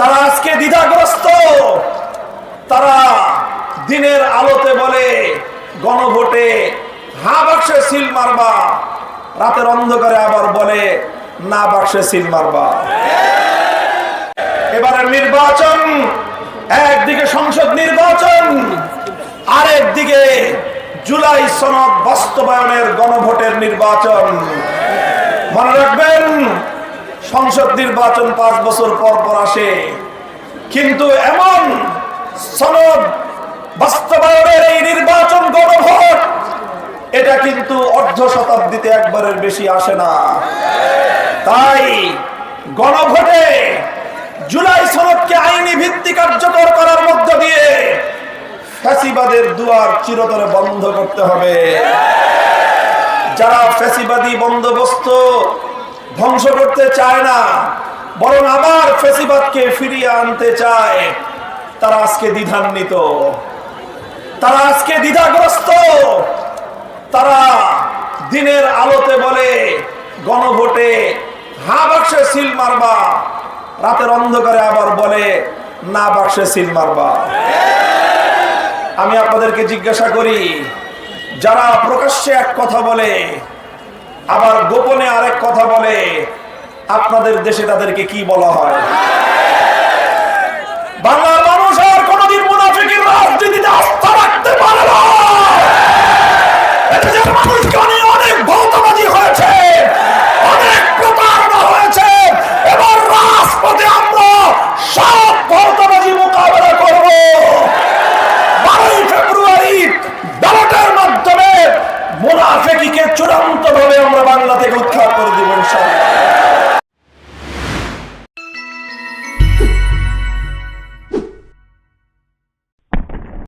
তারা আজকে দ্বিধাগ্রস্ত। তারা দিনের আলোতে বলে গণভোটে হা বাক্সে সিল মারবা, রাতের অন্ধকারে আবার বলে না বাক্সে সিল মারবা। এবারের নির্বাচন একদিকে সংসদ নির্বাচন, আরেকদিকে জুলাই সনদ বাস্তবায়নের গণভোটের নির্বাচন। মনে রাখবেন, সংসদ নির্বাচন 5 বছর পর পর আসে, কিন্তু এমন সনদ বাস্তবায়নের এই নির্বাচন গণভোট, এটা কিন্তু অর্ধ শতাব্দীতে একবারের বেশি আসে না। তাই গণভোটে জুলাই সনদকে আইনি ভিত্তি কার্যকর করার মধ্য দিয়ে ফ্যাসিবাদের দুয়ার চিরতরে বন্ধ করতে হবে। যারা ফ্যাসিবাদী বন্দোবস্ত ধ্বংস করতে চায় না, বরং আবার ফ্যাসিবাদকে ফিরিয়ে আনতে চায়, তারা আজকে দ্বিধান্বিত, তারা আজকে দ্বিধাগ্রস্ত। তারা দিনের আলোতে বলে গণভোটে হা বাক্সে সিল মারবা, রাতের অন্ধকারে আবার বলে না বাক্সে সিল মারবা। আমি আপনাদেরকে জিজ্ঞাসা করি, যারা প্রকাশ্যে এক কথা বলে আবার গোপনে আরেক কথা বলে, আপনাদের দেশে তাদেরকে কি বলা হয়? বাংলার মানুষ আর কোনদিন মুনাফিকের রাজনীতিতে আস্থা রাখতে পারে না।